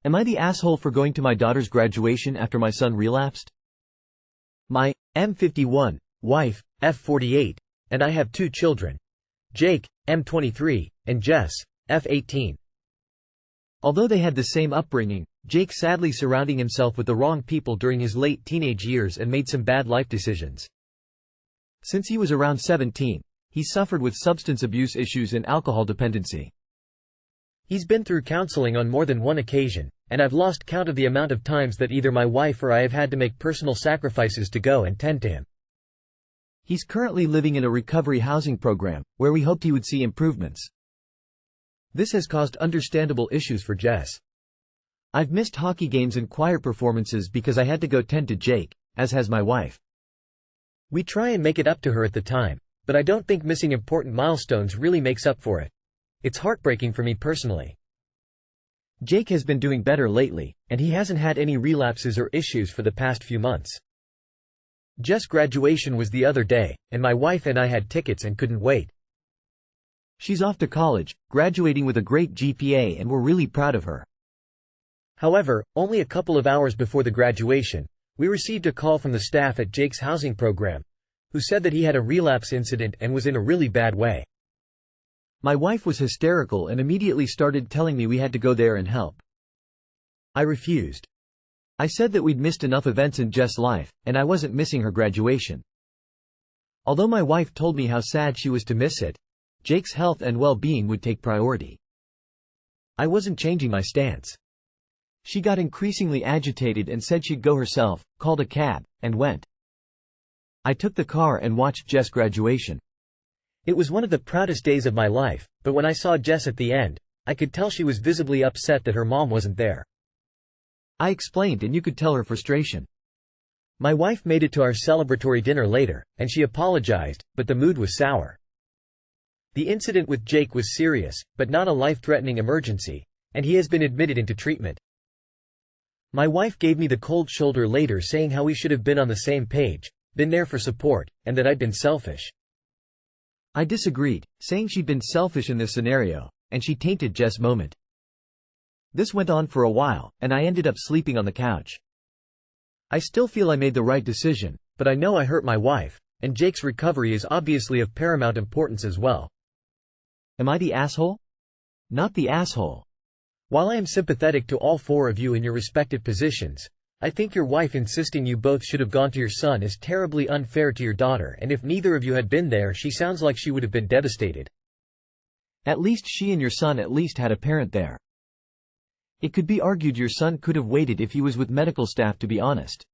Am I the asshole for going to my daughter's graduation after my son relapsed? My M51 wife, F48, and I have 2 children. Jake, M23, and Jess, F18. Although they had the same upbringing, Jake sadly surrounding himself with the wrong people during his late teenage years and made some bad life decisions. Since he was around 17, he suffered with substance abuse issues and alcohol dependency. He's been through counseling on more than one occasion, and I've lost count of the amount of times that either my wife or I have had to make personal sacrifices to go and tend to him. He's currently living in a recovery housing program, where we hoped he would see improvements. This has caused understandable issues for Jess. I've missed hockey games and choir performances because I had to go tend to Jake, as has my wife. We try and make it up to her at the time, but I don't think missing important milestones really makes up for it. It's heartbreaking for me personally. Jake has been doing better lately, and he hasn't had any relapses or issues for the past few months. Jess' graduation was the other day, and my wife and I had tickets and couldn't wait. She's off to college, graduating with a great GPA, and we're really proud of her. However, only a couple of hours before the graduation, we received a call from the staff at Jake's housing program, who said that he had a relapse incident and was in a really bad way. My wife was hysterical and immediately started telling me we had to go there and help. I refused. I said that we'd missed enough events in Jess' life, and I wasn't missing her graduation. Although my wife told me how sad she was to miss it, Jake's health and well-being would take priority. I wasn't changing my stance. She got increasingly agitated and said she'd go herself, called a cab, and went. I took the car and watched Jess' graduation. It was one of the proudest days of my life, but when I saw Jess at the end, I could tell she was visibly upset that her mom wasn't there. I explained, and you could tell her frustration. My wife made it to our celebratory dinner later, and she apologized, but the mood was sour. The incident with Jake was serious, but not a life-threatening emergency, and he has been admitted into treatment. My wife gave me the cold shoulder later, saying how we should have been on the same page, been there for support, and that I'd been selfish. I disagreed, saying she'd been selfish in this scenario, and she tainted Jess' moment. This went on for a while, and I ended up sleeping on the couch. I still feel I made the right decision, but I know I hurt my wife, and Jake's recovery is obviously of paramount importance as well. Am I the asshole? Not the asshole. While I am sympathetic to all 4 of you in your respective positions, I think your wife insisting you both should have gone to your son is terribly unfair to your daughter, and if neither of you had been there, she sounds like she would have been devastated. At least she and your son at least had a parent there. It could be argued your son could have waited if he was with medical staff, to be honest.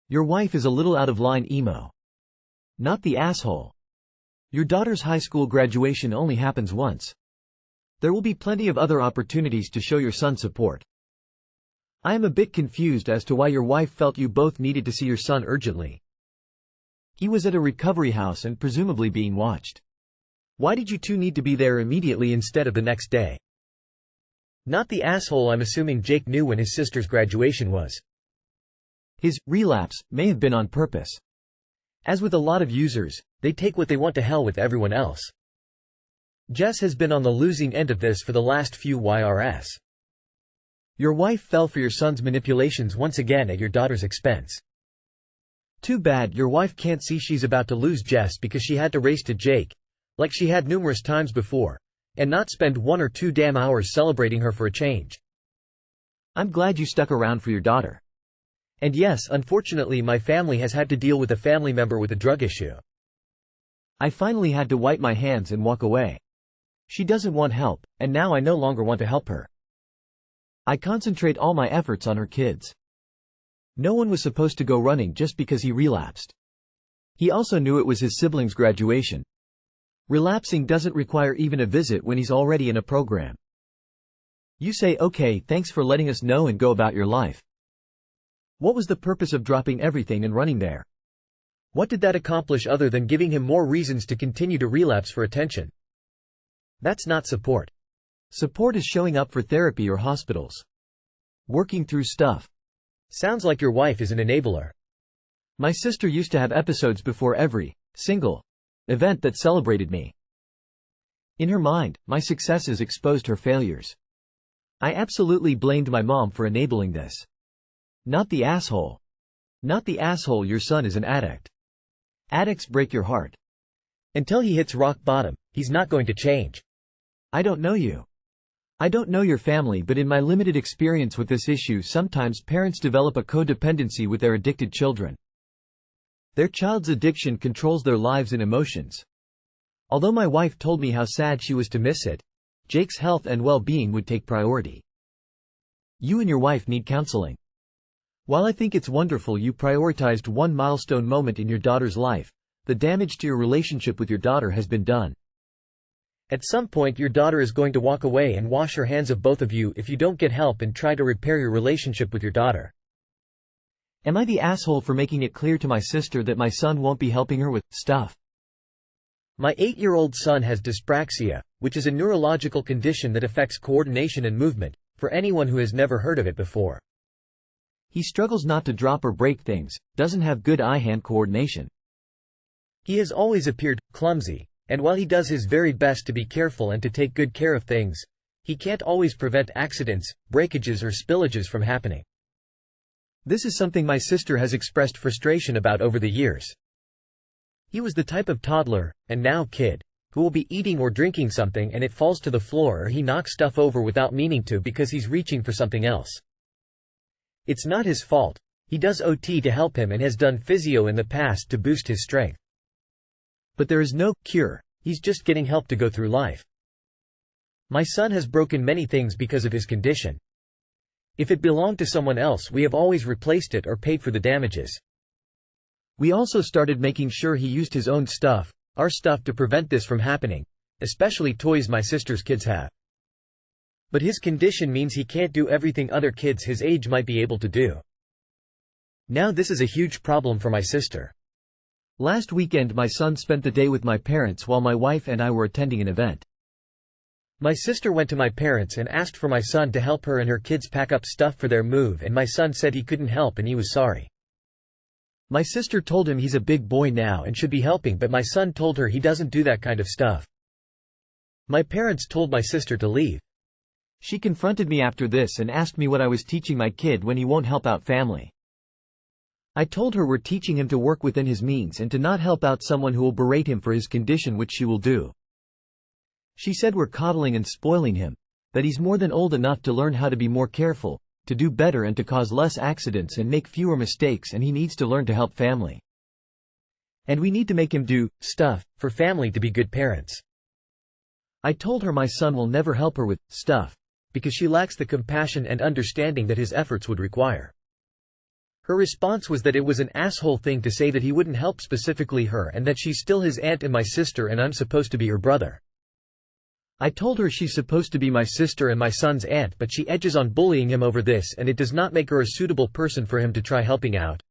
Your wife is a little out of line emo. Not the asshole. Your daughter's high school graduation only happens once. There will be plenty of other opportunities to show your son support. I am a bit confused as to why your wife felt you both needed to see your son urgently. He was at a recovery house and presumably being watched. Why did you two need to be there immediately instead of the next day? Not the asshole. I'm assuming Jake knew when his sister's graduation was. His relapse may have been on purpose. As with a lot of users, they take what they want to hell with everyone else. Jess has been on the losing end of this for the last few YRS. Your wife fell for your son's manipulations once again at your daughter's expense. Too bad your wife can't see she's about to lose Jess because she had to race to Jake, like she had numerous times before, and not spend 1 or 2 damn hours celebrating her for a change. I'm glad you stuck around for your daughter. And yes, unfortunately my family has had to deal with a family member with a drug issue. I finally had to wipe my hands and walk away. She doesn't want help, and now I no longer want to help her. I concentrate all my efforts on her kids. No one was supposed to go running just because he relapsed. He also knew it was his sibling's graduation. Relapsing doesn't require even a visit when he's already in a program. You say, okay, thanks for letting us know, and go about your life. What was the purpose of dropping everything and running there? What did that accomplish other than giving him more reasons to continue to relapse for attention? That's not support. Support is showing up for therapy or hospitals. Working through stuff. Sounds like your wife is an enabler. My sister used to have episodes before every single event that celebrated me. In her mind, my successes exposed her failures. I absolutely blamed my mom for enabling this. Not the asshole. Not the asshole, your son is an addict. Addicts break your heart. Until he hits rock bottom, he's not going to change. I don't know you. I don't know your family, but in my limited experience with this issue, sometimes parents develop a codependency with their addicted children. Their child's addiction controls their lives and emotions. Although my wife told me how sad she was to miss it, Jake's health and well-being would take priority. You and your wife need counseling. While I think it's wonderful you prioritized one milestone moment in your daughter's life, the damage to your relationship with your daughter has been done. At some point your daughter is going to walk away and wash her hands of both of you if you don't get help and try to repair your relationship with your daughter. Am I the asshole for making it clear to my sister that my son won't be helping her with stuff? My 8-year-old son has dyspraxia, which is a neurological condition that affects coordination and movement, for anyone who has never heard of it before. He struggles not to drop or break things, doesn't have good eye-hand coordination. He has always appeared clumsy, and while he does his very best to be careful and to take good care of things, he can't always prevent accidents, breakages or spillages from happening. This is something my sister has expressed frustration about over the years. He was the type of toddler, and now kid, who will be eating or drinking something and it falls to the floor or he knocks stuff over without meaning to because he's reaching for something else. It's not his fault. He does OT to help him and has done physio in the past to boost his strength. But there is no cure, he's just getting help to go through life. My son has broken many things because of his condition. If it belonged to someone else, we have always replaced it or paid for the damages. We also started making sure he used his own stuff, our stuff, to prevent this from happening, especially toys my sister's kids have. But his condition means he can't do everything other kids his age might be able to do. Now this is a huge problem for my sister. Last weekend my son spent the day with my parents while my wife and I were attending an event. My sister went to my parents and asked for my son to help her and her kids pack up stuff for their move, and my son said he couldn't help and he was sorry. My sister told him he's a big boy now and should be helping, but my son told her he doesn't do that kind of stuff. My parents told my sister to leave. She confronted me after this and asked me what I was teaching my kid when he won't help out family. I told her we're teaching him to work within his means and to not help out someone who will berate him for his condition, which she will do. She said we're coddling and spoiling him, that he's more than old enough to learn how to be more careful, to do better and to cause less accidents and make fewer mistakes, and he needs to learn to help family. And we need to make him do stuff for family to be good parents. I told her my son will never help her with stuff because she lacks the compassion and understanding that his efforts would require. Her response was that it was an asshole thing to say that he wouldn't help specifically her and that she's still his aunt and my sister and I'm supposed to be her brother. I told her she's supposed to be my sister and my son's aunt, but she edges on bullying him over this and it does not make her a suitable person for him to try helping out.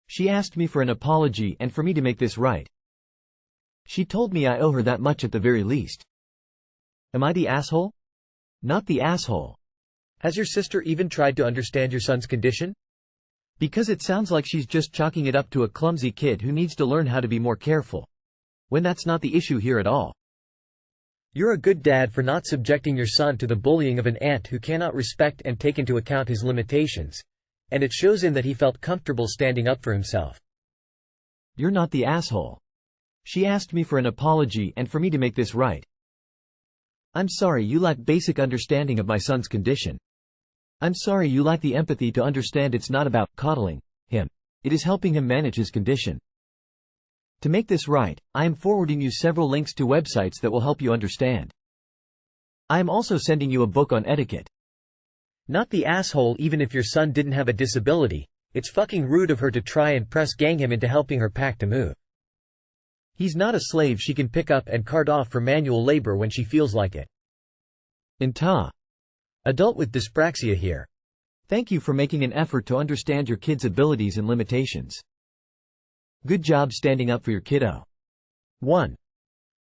She asked me for an apology and for me to make this right. She told me I owe her that much at the very least. Am I the asshole? Not the asshole. Has your sister even tried to understand your son's condition? Because it sounds like she's just chalking it up to a clumsy kid who needs to learn how to be more careful, when that's not the issue here at all. You're a good dad for not subjecting your son to the bullying of an aunt who cannot respect and take into account his limitations, and it shows in that he felt comfortable standing up for himself. You're not the asshole. She asked me for an apology and for me to make this right. I'm sorry you lack basic understanding of my son's condition. I'm sorry you lack the empathy to understand it's not about coddling him. It is helping him manage his condition. To make this right, I am forwarding you several links to websites that will help you understand. I am also sending you a book on etiquette. Not the asshole. Even if your son didn't have a disability, it's fucking rude of her to try and press gang him into helping her pack to move. He's not a slave she can pick up and cart off for manual labor when she feels like it. AITA. Adult with dyspraxia here. Thank you for making an effort to understand your kid's abilities and limitations. Good job standing up for your kiddo. 1.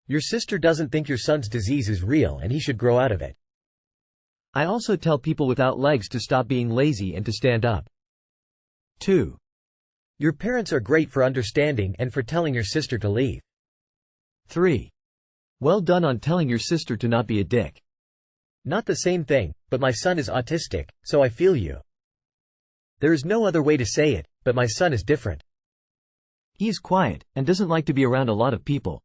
Your sister doesn't think your son's disease is real and he should grow out of it. I also tell people without legs to stop being lazy and to stand up. 2. Your parents are great for understanding and for telling your sister to leave. 3. Well done on telling your sister to not be a dick. Not the same thing, but my son is autistic, so I feel you. There is no other way to say it, but my son is different. He is quiet, and doesn't like to be around a lot of people.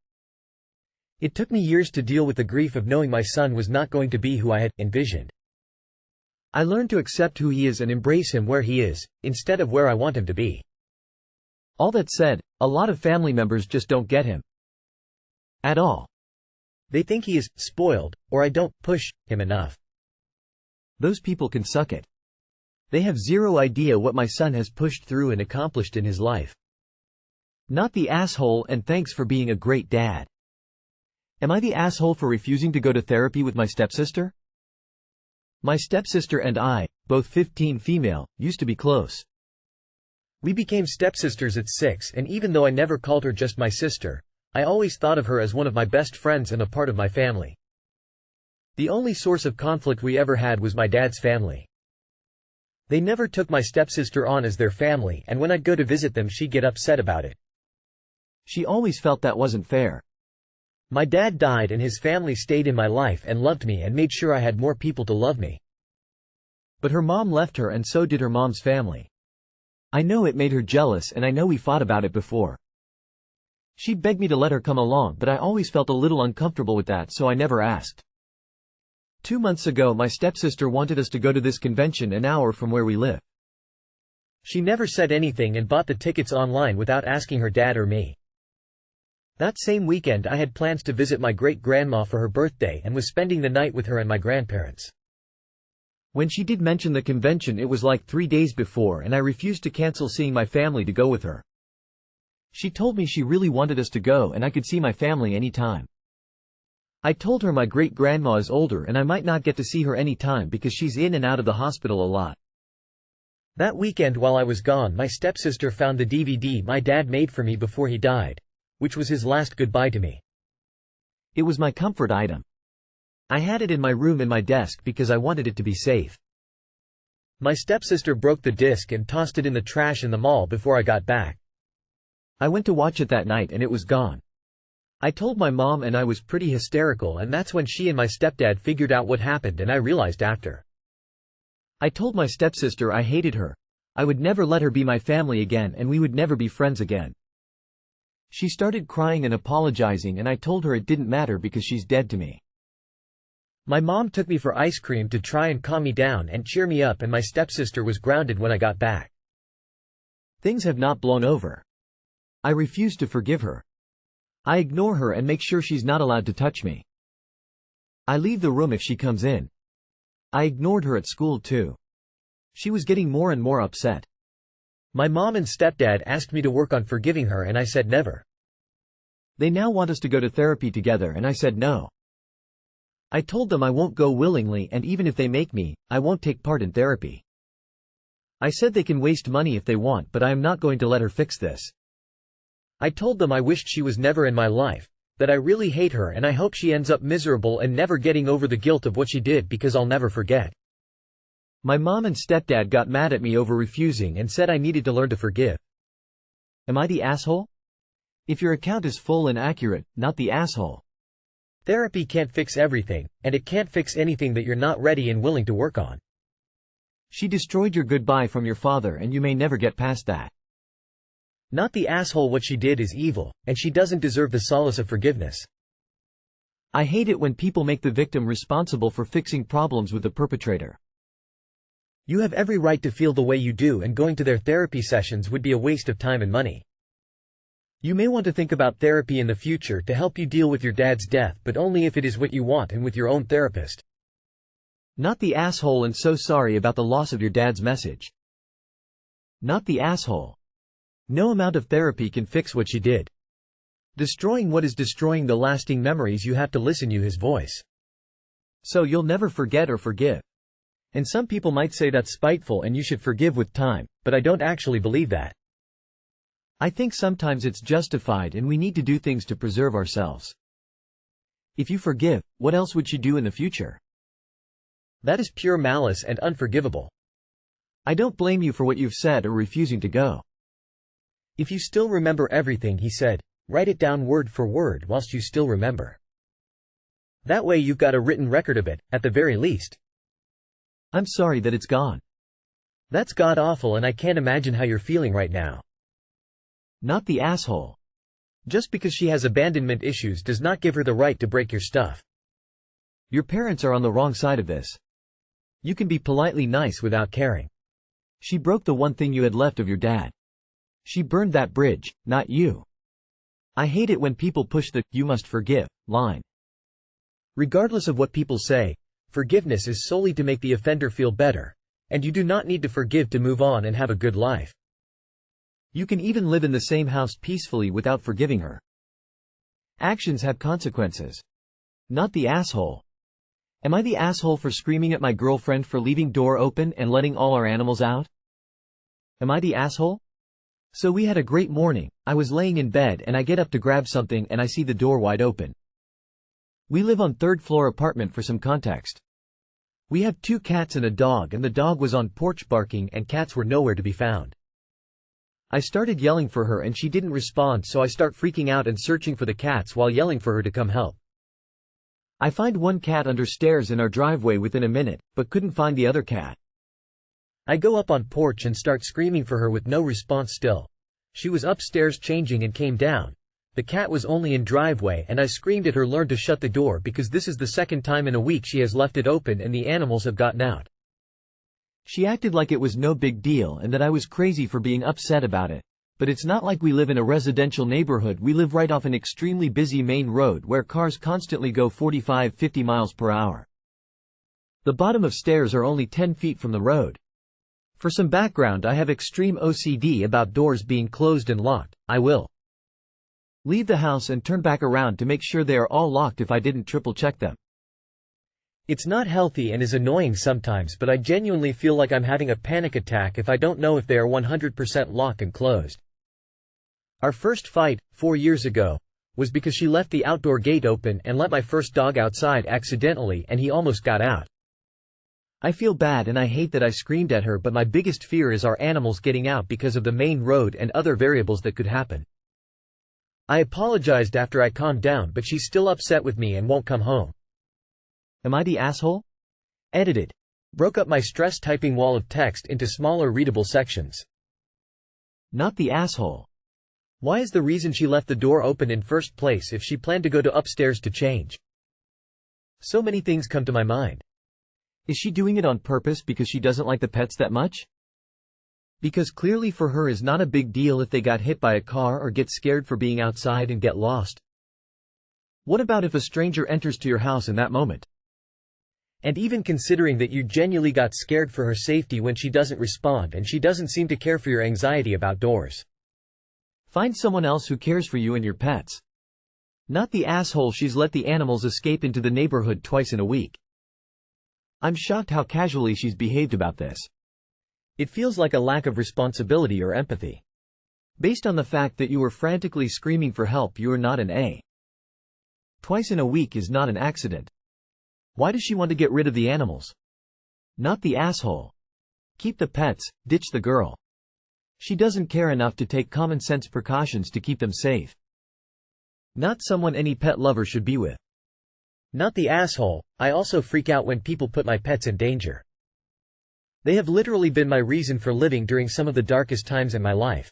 It took me years to deal with the grief of knowing my son was not going to be who I had envisioned. I learned to accept who he is and embrace him where he is, instead of where I want him to be. All that said, a lot of family members just don't get him. At all. They think he is spoiled, or I don't push him enough. Those people can suck it. They have zero idea what my son has pushed through and accomplished in his life. Not the asshole, and thanks for being a great dad. Am I the asshole for refusing to go to therapy with my stepsister? My stepsister and I, both 15 female, used to be close. We became stepsisters at 6, and even though I never called her just my sister, I always thought of her as one of my best friends and a part of my family. The only source of conflict we ever had was my dad's family. They never took my stepsister on as their family, and when I'd go to visit them she'd get upset about it. She always felt that wasn't fair. My dad died and his family stayed in my life and loved me and made sure I had more people to love me. But her mom left her, and so did her mom's family. I know it made her jealous, and I know we fought about it before. She begged me to let her come along, but I always felt a little uncomfortable with that, so I never asked. 2 months ago my stepsister wanted us to go to this convention an hour from where we live. She never said anything and bought the tickets online without asking her dad or me. That same weekend I had plans to visit my great-grandma for her birthday and was spending the night with her and my grandparents. When she did mention the convention, it was like 3 days before, and I refused to cancel seeing my family to go with her. She told me she really wanted us to go and I could see my family anytime. I told her my great-grandma is older and I might not get to see her anytime because she's in and out of the hospital a lot. That weekend while I was gone, my stepsister found the DVD my dad made for me before he died, which was his last goodbye to me. It was my comfort item. I had it in my room in my desk because I wanted it to be safe. My stepsister broke the disc and tossed it in the trash in the mall before I got back. I went to watch it that night and it was gone. I told my mom and I was pretty hysterical, and that's when she and my stepdad figured out what happened, and I realized after. I told my stepsister I hated her. I would never let her be my family again and we would never be friends again. She started crying and apologizing, and I told her it didn't matter because she's dead to me. My mom took me for ice cream to try and calm me down and cheer me up, and my stepsister was grounded when I got back. Things have not blown over. I refuse to forgive her. I ignore her and make sure she's not allowed to touch me. I leave the room if she comes in. I ignored her at school too. She was getting more and more upset. My mom and stepdad asked me to work on forgiving her and I said never. They now want us to go to therapy together and I said no. I told them I won't go willingly, and even if they make me, I won't take part in therapy. I said they can waste money if they want, but I am not going to let her fix this. I told them I wished she was never in my life, that I really hate her and I hope she ends up miserable and never getting over the guilt of what she did because I'll never forget. My mom and stepdad got mad at me over refusing and said I needed to learn to forgive. Am I the asshole? If your account is full and accurate, not the asshole. Therapy can't fix everything, and it can't fix anything that you're not ready and willing to work on. She destroyed your goodbye from your father and you may never get past that. Not the asshole. What she did is evil, and she doesn't deserve the solace of forgiveness. I hate it when people make the victim responsible for fixing problems with the perpetrator. You have every right to feel the way you do, and going to their therapy sessions would be a waste of time and money. You may want to think about therapy in the future to help you deal with your dad's death, but only if it is what you want and with your own therapist. Not the asshole, and so sorry about the loss of your dad's message. Not the asshole. No amount of therapy can fix what she did. Destroying what is destroying the lasting memories you have to listen to his voice. So you'll never forget or forgive. And some people might say that's spiteful and you should forgive with time, but I don't actually believe that. I think sometimes it's justified and we need to do things to preserve ourselves. If you forgive, what else would she do in the future? That is pure malice and unforgivable. I don't blame you for what you've said or refusing to go. If you still remember everything he said, write it down word for word whilst you still remember. That way you've got a written record of it, at the very least. I'm sorry that it's gone. That's god-awful and I can't imagine how you're feeling right now. Not the asshole. Just because she has abandonment issues does not give her the right to break your stuff. Your parents are on the wrong side of this. You can be politely nice without caring. She broke the one thing you had left of your dad. She burned that bridge, not you. I hate it when people push the "you must forgive" line. Regardless of what people say, forgiveness is solely to make the offender feel better, and you do not need to forgive to move on and have a good life. You can even live in the same house peacefully without forgiving her. Actions have consequences. Not the asshole. Am I the asshole for screaming at my girlfriend for leaving door open and letting all our animals out? Am I the asshole? So we had a great morning. I was laying in bed and I get up to grab something and I see the door wide open. We live on third-floor apartment for some context. We have 2 cats and a dog, and the dog was on porch barking and cats were nowhere to be found. I started yelling for her and she didn't respond, so I start freaking out and searching for the cats while yelling for her to come help. I find one cat under stairs in our driveway within a minute, but couldn't find the other cat. I go up on porch and start screaming for her with no response still. She was upstairs changing and came down. The cat was only in driveway and I screamed at her learn to shut the door because this is the second time in a week she has left it open and the animals have gotten out. She acted like it was no big deal and that I was crazy for being upset about it. But it's not like we live in a residential neighborhood. We live right off an extremely busy main road where cars constantly go 45–50 miles per hour. The bottom of stairs are only 10 feet from the road. For some background, I have extreme OCD about doors being closed and locked. I will leave the house and turn back around to make sure they are all locked if I didn't triple check them. It's not healthy and is annoying sometimes, but I genuinely feel like I'm having a panic attack if I don't know if they are 100% locked and closed. Our first fight, 4 years ago, was because she left the outdoor gate open and let my first dog outside accidentally and he almost got out. I feel bad and I hate that I screamed at her, but my biggest fear is our animals getting out because of the main road and other variables that could happen. I apologized after I calmed down, but she's still upset with me and won't come home. Am I the asshole? Edited. Broke up my stress typing wall of text into smaller readable sections. Not the asshole. Why is the reason she left the door open in first place if she planned to go to upstairs to change? So many things come to my mind. Is she doing it on purpose because she doesn't like the pets that much? Because clearly for her is not a big deal if they got hit by a car or get scared for being outside and get lost. What about if a stranger enters to your house in that moment? And even considering that you genuinely got scared for her safety when she doesn't respond and she doesn't seem to care for your anxiety about doors. Find someone else who cares for you and your pets. Not the asshole she's let the animals escape into the neighborhood twice in a week. I'm shocked how casually she's behaved about this. It feels like a lack of responsibility or empathy. Based on the fact that you were frantically screaming for help, you are not an A. Twice in a week is not an accident. Why does she want to get rid of the animals? Not the asshole. Keep the pets, ditch the girl. She doesn't care enough to take common sense precautions to keep them safe. Not someone any pet lover should be with. Not the asshole. I also freak out when people put my pets in danger. They have literally been my reason for living during some of the darkest times in my life.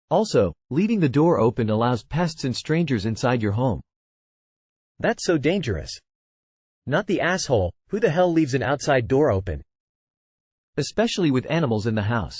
Also, leaving the door open allows pests and strangers inside your home. That's so dangerous. Not the asshole. Who the hell leaves an outside door open? Especially with animals in the house.